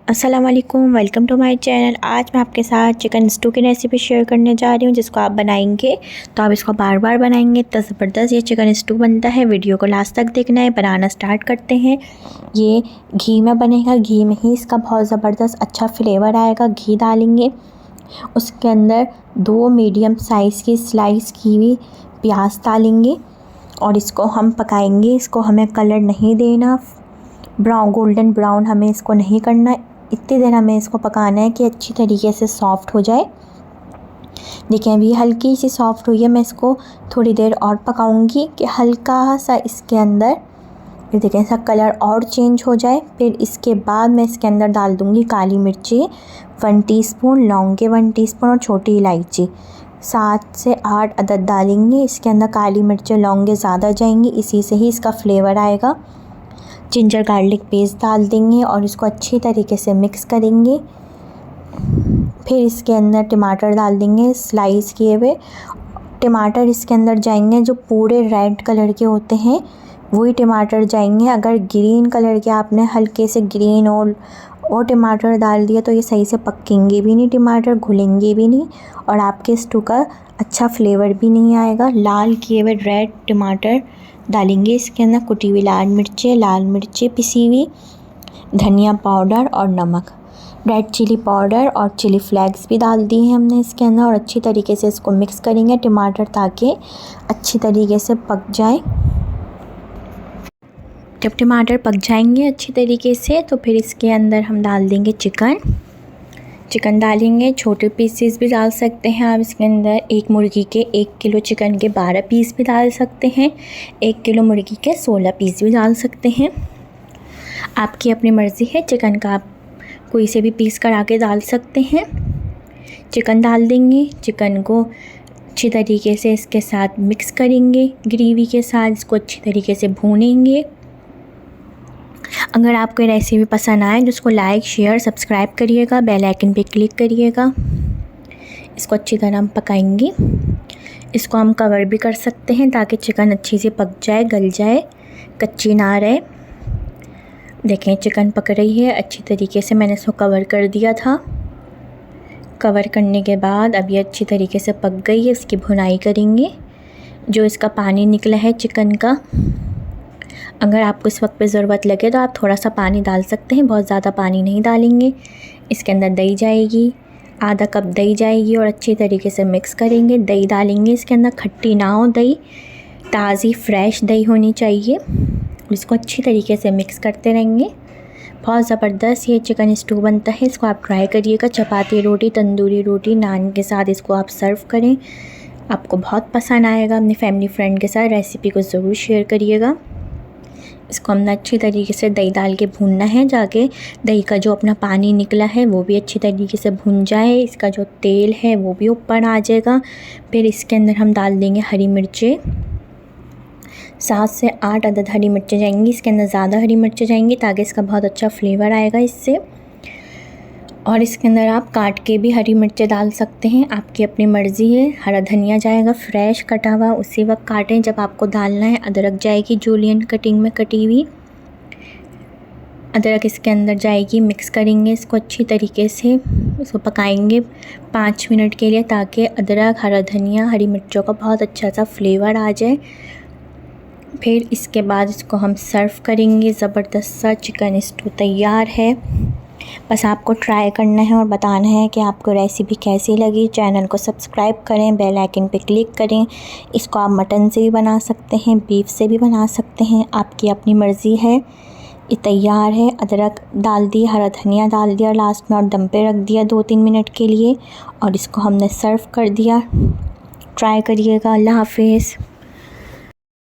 अस्सलाम वालेकुम, welcome to my channel. आज मैं आपके साथ चिकन स्टू की रेसिपी शेयर करने जा रही हूँ, जिसको आप बनाएंगे तो आप इसको बार बार बनाएंगे तो ज़बरदस्त ये चिकन स्टू बनता है। वीडियो को लास्ट तक देखना है। बनाना स्टार्ट करते हैं। ये घी में बनेगा, घी में ही इसका बहुत ज़बरदस्त अच्छा फ्लेवर आएगा। घी डालेंगे, उसके अंदर 2 मीडियम साइज़ की स्लाइस की हुई प्याज डालेंगे और इसको हम पकाएंगे। इसको हमें कलर नहीं देना, गोल्डन ब्राउन हमें इसको नहीं करना। इतनी देर हमें इसको पकाना है कि अच्छी तरीके से सॉफ़्ट हो जाए। देखिए अभी हल्की सी सॉफ़्ट हुई है। मैं इसको थोड़ी देर और पकाऊंगी कि हल्का सा इसके अंदर ये देखें इसका कलर और चेंज हो जाए। फिर इसके बाद मैं इसके अंदर डाल दूँगी काली मिर्ची 1 टीस्पून, लौंगे 1 टीस्पून और छोटी इलायची 7 से 8 अदद डालेंगे। इसके अंदर काली मिर्ची लौंगे ज़्यादा जाएंगी, इसी से ही इसका फ्लेवर आएगा। जिंजर गार्लिक पेस्ट डाल देंगे और इसको अच्छी तरीके से मिक्स करेंगे। फिर इसके अंदर टमाटर डाल देंगे, स्लाइस किए हुए टमाटर इसके अंदर जाएंगे। जो पूरे रेड कलर के होते हैं वही टमाटर जाएंगे। अगर ग्रीन कलर के आपने हल्के से ग्रीन और टमाटर डाल दिया तो ये सही से पकेंगे भी नहीं, टमाटर घुलेंगे भी नहीं और आपके स्टू का अच्छा फ्लेवर भी नहीं आएगा। लाल किए हुए रेड टमाटर डालेंगे इसके अंदर, कुटी हुई लाल मिर्ची पिसी हुई, धनिया पाउडर और नमक, रेड चिली पाउडर और चिली फ्लेक्स भी डाल दी है हमने इसके अंदर और अच्छी तरीके से इसको मिक्स करेंगे टमाटर ताकि अच्छी तरीके से पक जाए। जब टमाटर पक जाएंगे अच्छी तरीके से तो फिर इसके अंदर हम डाल देंगे चिकन डालेंगे। छोटे पीसेस भी डाल सकते हैं आप इसके अंदर। एक मुर्गी के 1 किलो चिकन के 12 पीस भी डाल सकते हैं। 1 किलो मुर्गी के 16 पीस भी डाल सकते हैं। आपकी अपनी मर्ज़ी है, चिकन का आप कोई से भी पीस करा के डाल सकते हैं। चिकन डाल देंगे, चिकन को अच्छी तरीके से इसके साथ मिक्स करेंगे, ग्रेवी के साथ इसको अच्छी तरीके से भूनेंगे। अगर आपको ये रेसिपी पसंद आए तो उसको लाइक शेयर सब्सक्राइब करिएगा, बेल आइकन पे क्लिक करिएगा। इसको अच्छी तरह हम पकाएंगे। इसको हम कवर भी कर सकते हैं ताकि चिकन अच्छी से पक जाए, गल जाए, कच्ची ना रहे। देखें चिकन पक रही है अच्छी तरीके से। मैंने इसको कवर कर दिया था। कवर करने के बाद अब ये अच्छी तरीके से पक गई है। इसकी भुनाई करेंगे। जो इसका पानी निकला है चिकन का, अगर आपको इस वक्त पे ज़रूरत लगे तो आप थोड़ा सा पानी डाल सकते हैं, बहुत ज़्यादा पानी नहीं डालेंगे। इसके अंदर दही जाएगी, आधा कप दही जाएगी और अच्छी तरीके से मिक्स करेंगे। दही डालेंगे इसके अंदर, खट्टी ना हो दही, ताज़ी फ्रेश दही होनी चाहिए। इसको अच्छी तरीके से मिक्स करते रहेंगे। बहुत ज़बरदस्त ये चिकन स्टू बनता है। इसको आप ट्राई करिएगा। चपाती रोटी, तंदूरी रोटी, नान के साथ इसको आप सर्व करें, आपको बहुत पसंद आएगा। अपनी फैमिली फ्रेंड के साथ रेसिपी को ज़रूर शेयर करिएगा। इसको हमने अच्छी तरीके से दही डाल के भूनना है, जाके दही का जो अपना पानी निकला है वो भी अच्छी तरीके से भून जाए। इसका जो तेल है वो भी ऊपर आ जाएगा। फिर इसके अंदर हम डाल देंगे हरी मिर्चें, 7 से 8 अदद हरी मिर्चें जाएंगी। इसके अंदर ज़्यादा हरी मिर्चें जाएंगी ताकि इसका बहुत अच्छा फ्लेवर आएगा इससे। और इसके अंदर आप काट के भी हरी मिर्चें डाल सकते हैं, आपकी अपनी मर्ज़ी है। हरा धनिया जाएगा फ्रेश कटा हुआ, उसी वक्त काटें जब आपको डालना है। अदरक जाएगी जूलियन कटिंग में कटी हुई, अदरक इसके अंदर जाएगी। मिक्स करेंगे इसको अच्छी तरीके से। इसको पकाएंगे 5 मिनट के लिए ताकि अदरक, हरा धनिया, हरी मिर्चों का बहुत अच्छा सा फ्लेवर आ जाए। फिर इसके बाद इसको हम सर्व करेंगे। ज़बरदस्त सा चिकन स्टू तैयार है। बस आपको ट्राई करना है और बताना है कि आपको रेसिपी कैसी लगी। चैनल को सब्सक्राइब करें, बेल आइकन पे क्लिक करें। इसको आप मटन से भी बना सकते हैं, बीफ से भी बना सकते हैं, आपकी अपनी मर्ज़ी है। ये तैयार है। अदरक डाल दिया, हरा धनिया डाल दिया लास्ट में और दम पे रख दिया 2-3 मिनट के लिए और इसको हमने सर्व कर दिया। ट्राई करिएगा। अल्लाह हाफिज़।